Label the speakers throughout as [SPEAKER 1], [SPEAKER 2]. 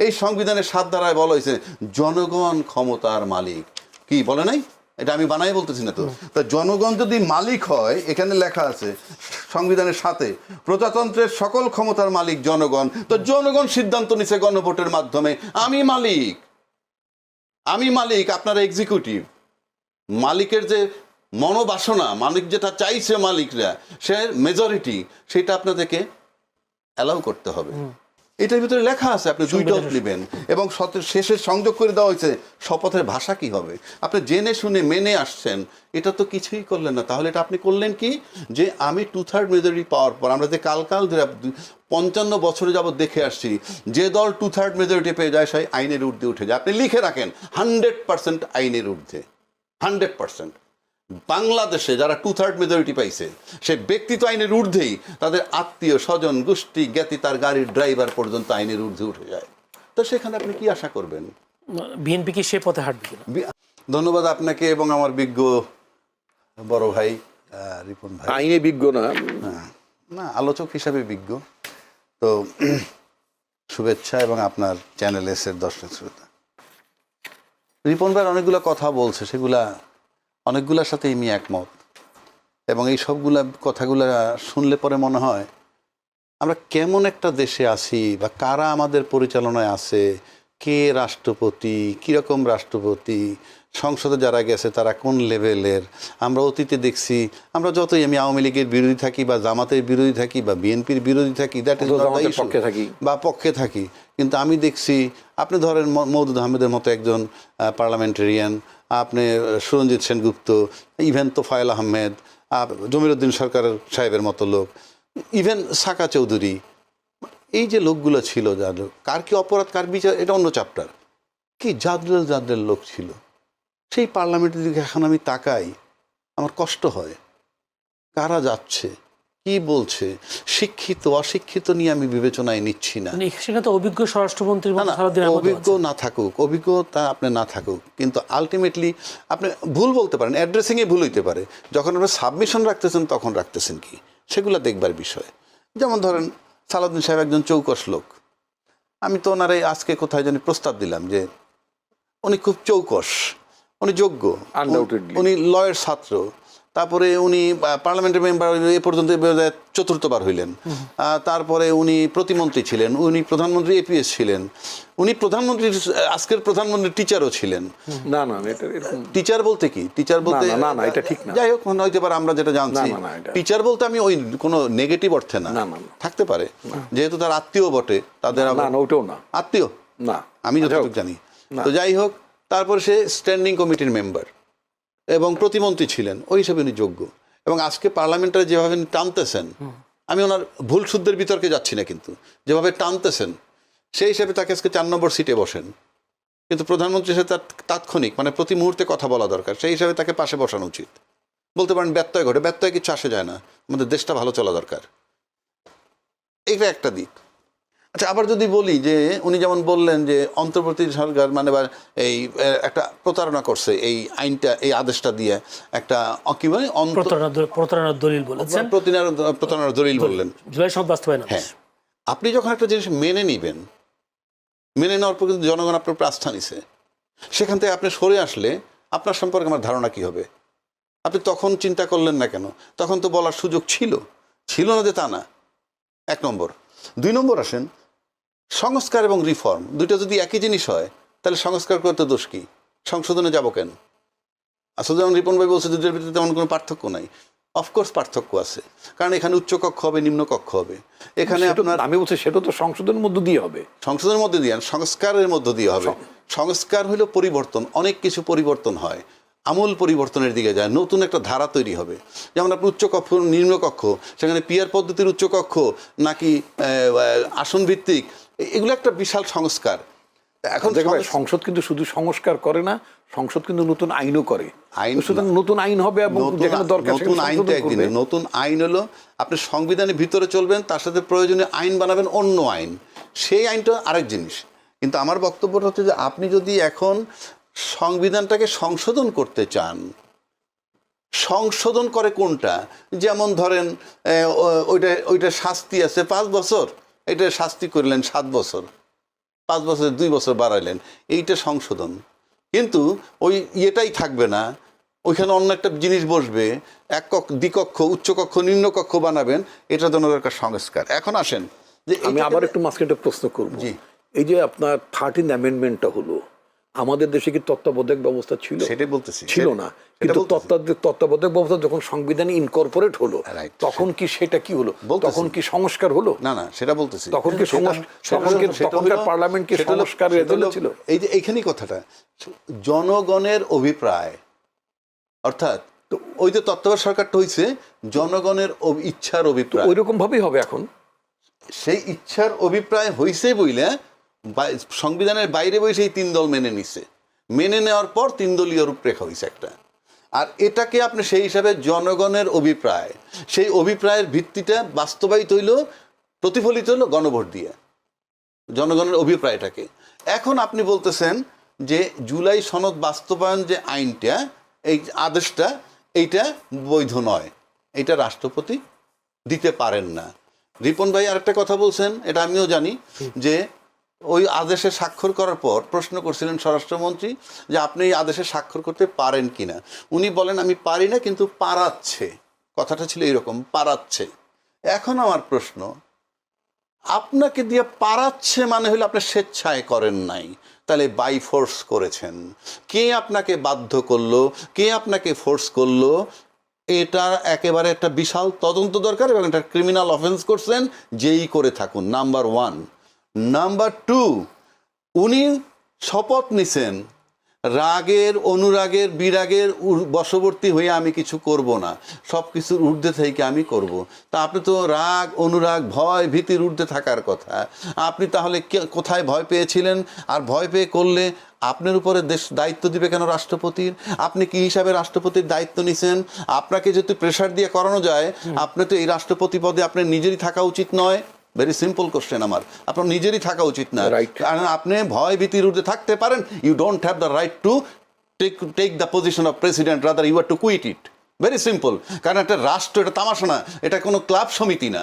[SPEAKER 1] এই সংবিধানের 7 ধারায় বলা হয়েছে জনগণ ক্ষমতার মালিক। কি বলে নাই? এটা আমি বানাই বলতেছি না তো। তা জনগণ যদি মালিক হয়, এখানে লেখা আছে সংবিধানের সাথে প্রজাতন্ত্রের সকল ক্ষমতার মালিক জনগণ, তো জনগণ সিদ্ধান্ত নিছে গণভোটের মাধ্যমে আমি মালিক, আমি মালিক, আপনারা এক্সিকিউটিভ। মালিকের যে মনোবাসনা, মালিক যেটা চাইছে মালিকরা, সে মেজরিটি, সেটা আপনাদেরকে অ্যালাউ করতে হবে। এটার ভিতরে লেখা আছে, আপনি দুইটা নেবেন এবং শেষে সংযোগ করে দেওয়া হয়েছে শপথের ভাষা কি হবে। আপনি জেনে শুনে মেনে আসছেন, এটা তো কিছুই করলেন না। তাহলে এটা আপনি করলেন কি, যে আমি 2/3 মেজরিটি পাওয়ার পর, আমরা যে কাল 55 বছরে যাবত দেখে আসছি, যে দল 2/3 মেজরিটি পেয়ে যায় সেই আইনের ঊর্ধ্বে উঠে যায়। আপনি লিখে রাখেন 100% আইনের ঊর্ধ্বে, 100%। বাংলাদেশে যারা 2/3 মেজরিটি পাইছে, সে ব্যক্তি তো আইনের ঊর্ধ্বেই, তাদের আত্মীয় স্বজন গোষ্ঠী জ্ঞাতি তার গাড়ির ড্রাইভার পর্যন্ত আইনের ঊর্ধ্বে উঠে যায়। তো সেখানে আপনি কি আশা করবেন?
[SPEAKER 2] বিএনপি কি সে পথে হাঁটবে কিনা?
[SPEAKER 1] ধন্যবাদ আপনাকে এবং আমার বিজ্ঞ বড় ভাই রিপন ভাই।
[SPEAKER 3] আইনে বিজ্ঞ না,
[SPEAKER 1] না আলোচক হিসাবে বিজ্ঞ। তো শুভেচ্ছা এবং আপনার চ্যানেল এর দর্শক শ্রোতা। রিপন ভাই অনেকগুলো কথা বলছে, সেগুলা অনেকগুলোর সাথে আমি একমত, এবং এই সবগুলা কথাগুলা শুনলে পরে মনে হয় আমরা কেমন একটা দেশে আছি, বা কারা আমাদের পরিচালনায় আছে, কে রাষ্ট্রপতি, কীরকম রাষ্ট্রপতি, সংসদে যারা গেছে তারা কোন লেভেলের। আমরা অতীতে দেখছি, আমরা যতই আমি আওয়ামী লীগের বিরোধী থাকি বা জামাতের বিরোধী থাকি বা বিএনপির বিরোধী থাকি, দ্যাট ইজ
[SPEAKER 3] পক্ষে থাকি
[SPEAKER 1] বা পক্ষে থাকি, কিন্তু আমি দেখছি আপনি ধরেন মওদুদ আহমেদের মতো একজন পার্লামেন্টেরিয়ান, আপনি সুরঞ্জিত সেনগুপ্ত, ইভেন তোফায়েল আহমেদ, জমিরুদ্দিন সরকার সাহেবের মতো লোক, ইভেন সাকা চৌধুরী, এই যে লোকগুলো ছিল, যাদের কার কি অপরাধ কার বিচার এটা অন্য চ্যাপ্টার, কি জাদ্রেল লোক ছিল, সেই পার্লামেন্টের দিকে এখন আমি তাকাই, আমার কষ্ট হয়। কারা যাচ্ছে, কি বলছে, শিক্ষিত অশিক্ষিত নিয়ে আমি বিবেচনায় নিচ্ছি না।
[SPEAKER 2] সেখানে তো অভিজ্ঞ স্বরাষ্ট্রমন্ত্রী,
[SPEAKER 1] অভিজ্ঞ না থাকুক, অভিজ্ঞতা আপনি না থাকুক, কিন্তু আলটিমেটলি আপনি ভুল বলতে পারেন, অ্যাড্রেসিংয়ে ভুল হইতে পারে। যখন আপনি সাবমিশন রাখতেছেন তখন রাখতেছেন কি, সেগুলো দেখবার বিষয়। যেমন ধরেন সালাউদ্দিন সাহেব একজন চৌকস লোক, আমি তো ওনারে আজকে কোথায় জানি প্রস্তাব দিলাম যে উনি খুব চৌকস, উনি যোগ্য, উনি লয়ের ছাত্র, তারপরে উনি পার্লামেন্টের মেম্বার এ পর্যন্ত 4র্থবার হইলেন, তারপরে উনি প্রতিমন্ত্রী ছিলেন, উনি প্রধানমন্ত্রী এপিএস ছিলেন, উনি প্রধানমন্ত্রীর আজকের প্রধানমন্ত্রীর টিচারও ছিলেন।
[SPEAKER 3] না না,
[SPEAKER 1] টিচার বলতে কি, টিচার বলতে
[SPEAKER 3] না না, এটা ঠিক না।
[SPEAKER 1] যাই হোক, হইতে পারে, আমরা যেটা জানছি টিচার বলতে আমি ওই কোনো নেগেটিভ অর্থে না, থাকতে পারে, যেহেতু তার আত্মীয় বটে, তাদের
[SPEAKER 3] ওটাও না
[SPEAKER 1] আত্মীয়
[SPEAKER 3] না,
[SPEAKER 1] আমি যতটুকু জানি। তো যাই হোক, তারপর সে স্ট্যান্ডিং কমিটির মেম্বার এবং প্রতিমন্ত্রী ছিলেন, ওই হিসাবে উনি যোগ্য। এবং আজকে পার্লামেন্টারে যেভাবে টানতেছেন, আমি ওনার ভুল শুদ্ধের বিতর্কে যাচ্ছি না, কিন্তু যেভাবে টানতেছেন সেই হিসাবে তাকে আজকে 4 নম্বর সিটে বসেন, কিন্তু প্রধানমন্ত্রীর সাথে তার তাৎক্ষণিক মানে প্রতি মুহূর্তে কথা বলা দরকার, সেই হিসাবে তাকে পাশে বসানো উচিত। বলতে পারেন ব্যত্যয় ঘটে, ব্যত্যয় কিছু আসে যায় না, আমাদের দেশটা ভালো চলা দরকার, এটা একটা দিক। আচ্ছা, আবার যদি বলি যে উনি যেমন বললেন যে অন্তর্বর্তী সরকার মানে এই একটা প্রতারণা করছে, এই আইনটা, এই আদেশটা দিয়ে একটা কি বলে
[SPEAKER 2] প্রতারণার দলিল বলেছেন,
[SPEAKER 1] প্রতারণার দলিল বললেন।
[SPEAKER 2] জুলাই সনদ বাস্তবায়ন।
[SPEAKER 1] হ্যাঁ, আপনি যখন একটা জিনিস মেনে নিবেন, মেনে নেওয়ার পর কিন্তু জনগণ আপনার উপর আস্থা নিছে, সেখান থেকে আপনি সরে আসলে আপনার সম্পর্কে আমার ধারণা কি হবে? আপনি তখন চিন্তা করলেন না কেন? তখন তো বলার সুযোগ ছিল না যে তা না, 1 নম্বর। 2 নম্বর আসেন, সংস্কার এবং রিফর্ম দুইটা যদি একই জিনিস হয়, তাহলে সংস্কার করতে দোষ কি? সংশোধনে যাব কেন? আসলে যেমন রিপন ভাই বলছে, দুটোর ভিতরে তেমন কোনো পার্থক্য নাই। অফকোর্স পার্থক্য আছে, কারণ এখানে উচ্চকক্ষ হবে, নিম্নকক্ষ হবে। এখানে আপনার,
[SPEAKER 3] আমি বলছি সেটা তো সংশোধনের মধ্য দিয়ে হবে,
[SPEAKER 1] সংশোধনের মধ্যে দিয়ে, সংস্কারের মধ্য দিয়ে হবে। সংস্কার হলো পরিবর্তন, অনেক কিছু পরিবর্তন হয়, আমূল পরিবর্তনের দিকে যায়, নতুন একটা ধারা তৈরি হবে। যেমন আপনি উচ্চকক্ষ নিম্নকক্ষ, সেখানে পিয়ার পদ্ধতির উচ্চকক্ষ নাকি আসন ভিত্তিক, এগুলো একটা বিশাল সংস্কার। এখন
[SPEAKER 3] সংসদ কিন্তু শুধু সংস্কার করে না, সংসদ কিন্তু নতুন আইনও করে। সুতরাং নতুন আইন হবে, এবং
[SPEAKER 1] নতুন আইনটা একদিন, নতুন আইন হলো আপনি সংবিধানের ভিতরে চলবেন, তার সাথে প্রয়োজনীয় আইন বানাবেন, অন্য আইন, সেই আইনটা আরেক জিনিস। কিন্তু আমার বক্তব্যটা হচ্ছে যে আপনি যদি এখন সংবিধানটাকে সংশোধন করতে চান, সংশোধন করে কোনটা? যেমন ধরেন ওইটা শাস্তি আছে 5 বছর, এটা শাস্তি করলেন 7 বছর, 5 বছর 2 বছর বাড়াইলেন, এইটা সংশোধন। কিন্তু ওই ইয়েটাই থাকবে না, ওইখানে অন্য একটা জিনিস বসবে, এক কক্ষ, দ্বিকক্ষ, উচ্চকক্ষ, নিম্নকক্ষ বানাবেন, এটা জন্য দরকার সংস্কার। এখন আসেন যে
[SPEAKER 3] আমি আবার একটু মাঝখানে একটা প্রশ্ন করব।
[SPEAKER 1] জি।
[SPEAKER 3] এই যে আপনার 13th অ্যামেন্ডমেন্টটা হলো, আমাদের দেশে কি তত্ত্বাবধায়ক ব্যবস্থা ছিল?
[SPEAKER 1] সেটাই বলতেছি,
[SPEAKER 3] ছিল না। কিন্তু তত্ত্বাবধায়ক ব্যবস্থা যখন সংবিধানে ইনকর্পোরেট হলো,
[SPEAKER 1] Right.
[SPEAKER 3] তখন কি সেটা কি হলো?
[SPEAKER 1] বলতেছি।
[SPEAKER 3] তখন কি সংস্কার হলো?
[SPEAKER 1] না না, সেটা বলতেছি।
[SPEAKER 3] তখন কি তখনকার পার্লামেন্ট কি সংস্কারের এজেন্ডা ছিল?
[SPEAKER 1] এই যে এইখানেই কথাটা, জনগণের অভিপ্রায়, অর্থাৎ ওই যে তত্ত্বাবধায়ক সরকারটা হইছে জনগণের ইচ্ছার অভিপ্রায়,
[SPEAKER 3] ওই রকম ভাবেই হবে এখন।
[SPEAKER 1] সেই ইচ্ছার অভিপ্রায় হইছে বইলে সংবিধানের বাইরে বসে এই 3 দল মেনে নিছে। মেনে নেওয়ার পর 3 দলীয় রূপরেখা হয়েছে একটা। আর এটাকে আপনি সেই হিসাবে জনগণের অভিপ্রায়, সেই অভিপ্রায়ের ভিত্তিটা বাস্তবায়িত হইল, প্রতিফলিত হইল গণভোট দিয়ে জনগণের অভিপ্রায়টাকে। এখন আপনি বলতেছেন যে জুলাই সনদ বাস্তবায়ন যে আইনটা, এই আদেশটা, এইটা বৈধ নয়, এটা রাষ্ট্রপতি দিতে পারেন না। রিপন ভাই আরেকটা কথা বলছেন, এটা আমিও জানি, যে ওই আদেশে স্বাক্ষর করার পর প্রশ্ন করছিলেন স্বরাষ্ট্রমন্ত্রী যে আপনি এই আদেশে স্বাক্ষর করতে পারেন কিনা। উনি বলেন আমি পারি না, কিন্তু পারাচ্ছে, কথাটা ছিল এরকম, পারাচ্ছে। এখন আমার প্রশ্ন, আপনাকে দিয়ে পারাচ্ছে মানে হলো আপনি স্বেচ্ছায় করেন নাই, তাহলে বাই ফোর্স করেছেন। কে আপনাকে বাধ্য করলো, কে আপনাকে ফোর্স করলো, এটা একেবারে একটা বিশাল তদন্ত দরকার, এবং এটা ক্রিমিনাল অফেন্স করছেন, যেই করে থাকুন, নাম্বার 1। নাম্বার 2, উনি শপথ নিছেন রাগের, অনুরাগের, বিরাগের বশবর্তী হয়ে আমি কিছু করব না, সব কিছুর ঊর্ধ্বে থেকে আমি করব। তা আপনি তো রাগ, অনুরাগ, ভয়, ভীতির ঊর্ধ্বে থাকার কথা। আপনি তাহলে কোথায় ভয় পেয়েছিলেন? আর ভয় পেয়ে করলে আপনার উপরে দেশ দায়িত্ব দিবে কেন রাষ্ট্রপতির? আপনি কি হিসাবে রাষ্ট্রপতির দায়িত্ব নিছেন? আপনাকে যদি প্রেশার দিয়ে করানো যায়, আপনি তো এই রাষ্ট্রপতি পদে আপনার নিজেরই থাকা উচিত নয়। ভেরি সিম্পল কোশ্চেন আমার, আপনার নিজেরই থাকা উচিত না। কারণ আপনি ভয় ভীতির ঊর্ধ্বে থাকতে পারেন, you don't have the right to take the position of president, rather you are to quit it. Very simple. কারণ একটা রাষ্ট্র, এটা তামাশা না, এটা কোনো ক্লাব সমিতি না।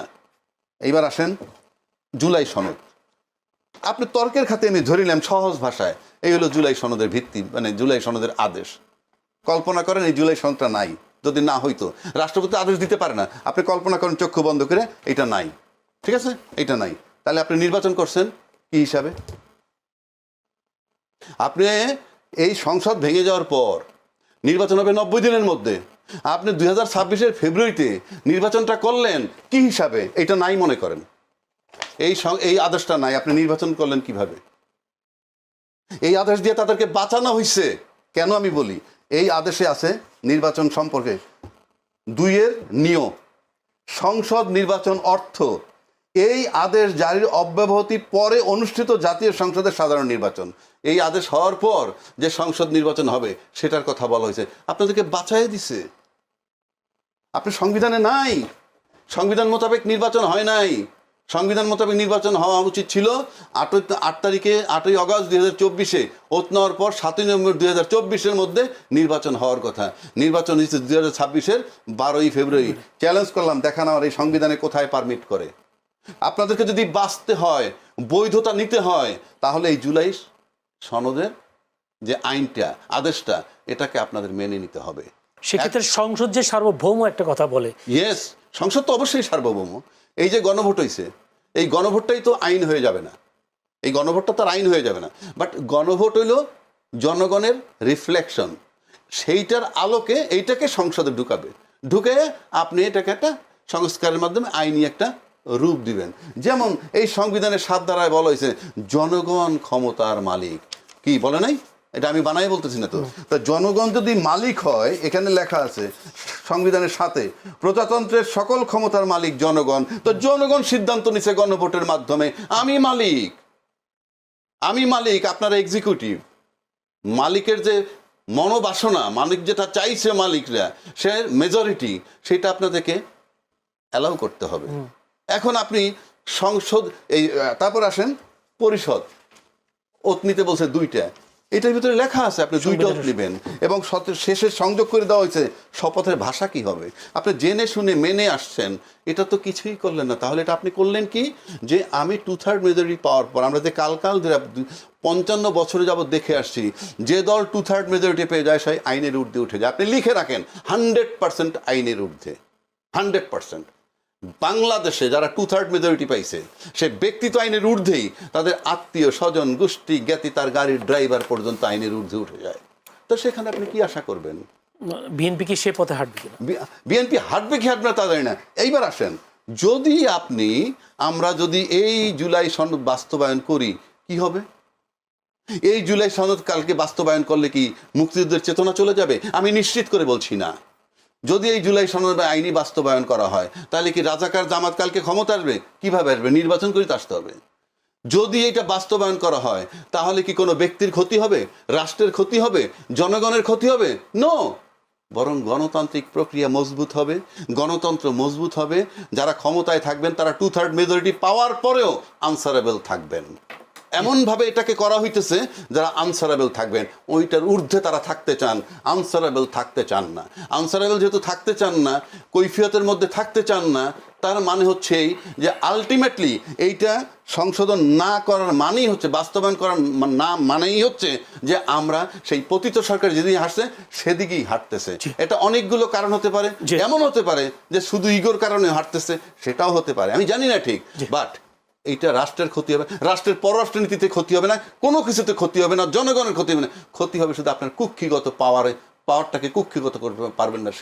[SPEAKER 1] এইবার আসেন জুলাই সনদ। আপনি তর্কের খাতে আমি ধরিলাম সহজ ভাষায়, এই হলো জুলাই সনদের ভিত্তি, মানে জুলাই সনদের আদেশ। কল্পনা করেন এই জুলাই সনদটা নাই, যদি না হইতো, রাষ্ট্রপতি আদেশ দিতে পারে না, আপনি কল্পনা করেন চক্ষু বন্ধ করে এটা নাই, ঠিক আছে, এটা নাই, তাহলে আপনি নির্বাচন করছেন কি হিসাবে? আপনি এই সংসদ ভেঙে যাওয়ার পর নির্বাচন হবে 90 দিনের মধ্যে, আপনি 2026-এর ফেব্রুয়ারিতে নির্বাচনটা করলেন কি হিসাবে? এটা নাই মনে করেন, এই আদেশটা নাই, আপনি নির্বাচন করলেন কিভাবে? এই আদেশ দিয়ে তাদেরকে বাঁচানো হয়েছে কেন আমি বলি, এই আদেশে আছে নির্বাচন সম্পর্কে 2-এর নিয়ম, সংসদ নির্বাচন অর্থ এই আদেশ জারির অব্যাহতি পরে অনুষ্ঠিত জাতীয় সংসদের সাধারণ নির্বাচন। এই আদেশ হওয়ার পর যে সংসদ নির্বাচন হবে সেটার কথা বলা হয়েছে। আপনাদেরকে বাঁচাই দিছে, আপনি সংবিধানে নাই, সংবিধান মোতাবেক নির্বাচন হয় নাই। সংবিধান মোতাবেক নির্বাচন হওয়া উচিত ছিল 8 তারিখে, 8ই আগস্ট 2024-এ, ওত নেওয়ার পর 7ই নভেম্বর 2024-এর মধ্যে নির্বাচন হওয়ার কথা। নির্বাচন হয়েছে 2026-এর 12ই ফেব্রুয়ারি। চ্যালেঞ্জ করলাম, দেখান আমার এই সংবিধানে কোথায় পারমিট করে। আপনাদেরকে যদি বাঁচতে হয়, বৈধতা নিতে হয়, তাহলে এই জুলাই সনদের যে আইনটা, আদেশটা, এটাকে আপনাদের মেনে নিতে হবে।
[SPEAKER 2] সেক্ষেত্রে সংসদ যে সার্বভৌম একটা কথা বলে,
[SPEAKER 1] ইয়েস, সংসদ তো অবশ্যই সার্বভৌম। এই যে গণভোট হয়েছে, এই গণভোটটাই তো আইন হয়ে যাবে না, এই গণভোটটা তার আইন হয়ে যাবে না, বাট গণভোট হইল জনগণের রিফ্লেকশন, সেইটার আলোকে এইটাকে সংসদে ঢুকাবে, ঢুকে আপনি এটাকে একটা সংস্কারের মাধ্যমে আইনি একটা রূপ দিবেন। যেমন এই সংবিধানের 7 ধারায় বলা হয়েছে জনগণ ক্ষমতার মালিক। কি বলে নাই? এটা আমি বানাই বলতেছি না তো। তা জনগণ যদি মালিক হয়, এখানে লেখা আছে সংবিধানের সাথে প্রজাতন্ত্রের সকল ক্ষমতার মালিক জনগণ, তো জনগণ সিদ্ধান্ত নিছে গণভোটের মাধ্যমে আমি মালিক, আমি মালিক, আপনারা এক্সিকিউটিভ। মালিকের যে মনোবাসনা, মালিক যেটা চাইছে মালিকরা, সে মেজরিটি, সেটা আপনাদেরকে অ্যালাউ করতে হবে। এখন আপনি সংসদ, এই তারপর আসেন পরিষদ, ওত নিতে বলছে 2টা, এটার ভিতরে লেখা আছে, আপনি দুইটা ওথ নেবেন এবং শেষে সংযোগ করে দেওয়া হয়েছে শপথের ভাষা কি হবে। আপনি জেনে শুনে মেনে আসছেন, এটা তো কিছুই করলেন না। তাহলে এটা আপনি করলেন কি, যে আমি 2/3 মেজরিটি পাওয়ার পর, আমরা যে কাল ধরে 55 বছরে যাবত দেখে আসছি, যে দল 2/3 মেজরিটি পেয়ে যায় সেই আইনের ঊর্ধ্বে উঠে যায়। আপনি লিখে রাখেন 100% আইনের ঊর্ধ্বে, 100%। বাংলাদেশে যারা 2/3 মেজরিটি পাইছে সে ব্যক্তি তো আইনের ঊর্ধ্বেই, তাদের আত্মীয় স্বজন গোষ্ঠী জ্ঞাতি তার গাড়ির ড্রাইভার পর্যন্ত আইনের ঊর্ধ্বে উঠে যায়। তো সেখানে আপনি কি আশা করবেন?
[SPEAKER 2] বিএনপি কি সে পথে হাঁটবে কিনা?
[SPEAKER 1] বিএনপি হাঁটবে কি হাঁটবে না তা জানি না। এইবার আসেন, যদি আমরা যদি এই জুলাই সনদ বাস্তবায়ন করি, কি হবে? এই জুলাই সনদ কালকে বাস্তবায়ন করলে কি মুক্তিযুদ্ধের চেতনা চলে যাবে? আমি নিশ্চিত করে বলছি না। যদি এই জুলাই সনদ আইনি বাস্তবায়ন করা হয়, তাহলে কি রাজাকার জামাত কালকে ক্ষমতা আসবে? কিভাবে আসবে? নির্বাচন করে তো আসতে হবে। যদি এটা বাস্তবায়ন করা হয়, তাহলে কি কোনো ব্যক্তির ক্ষতি হবে, রাষ্ট্রের ক্ষতি হবে, জনগণের ক্ষতি হবে? নো, বরং গণতান্ত্রিক প্রক্রিয়া মজবুত হবে, গণতন্ত্র মজবুত হবে। যারা ক্ষমতায় থাকবেন তারা 2/3 মেজরিটি পাওয়ার পরেও আনসারেবল থাকবেন। এমনভাবে এটাকে করা হইতেছে যারা আনসারেবল থাকবেন, ওইটার ঊর্ধ্বে তারা থাকতে চান, আনসারেবল থাকতে চান না। আনসারেবল যেহেতু থাকতে চান না, কৈফিয়তের মধ্যে থাকতে চান না, তার মানে হচ্ছে এই যে আলটিমেটলি এইটা সংশোধন না করার মানেই হচ্ছে, বাস্তবায়ন করার না মানেই হচ্ছে যে আমরা সেই পতিত সরকার যেদিকে হাঁটছে সেদিকেই হাঁটতেছে। এটা অনেকগুলো কারণ হতে পারে, এমন হতে পারে যে শুধু ইগোর কারণে হাঁটতেছে, সেটাও হতে পারে, আমি জানি না ঠিক। বাট এইটা রাষ্ট্রের ক্ষতি হবে, রাষ্ট্রের পররাষ্ট্রনীতিতে ক্ষতি হবে না, কোনো কিছুতে ক্ষতি হবে না, জনগণের ক্ষতি হবে না। ক্ষতি হবে শুধু আপনার কুক্ষিগত পাওয়ারটাকে কুক্ষিগত করতে পারবেন না।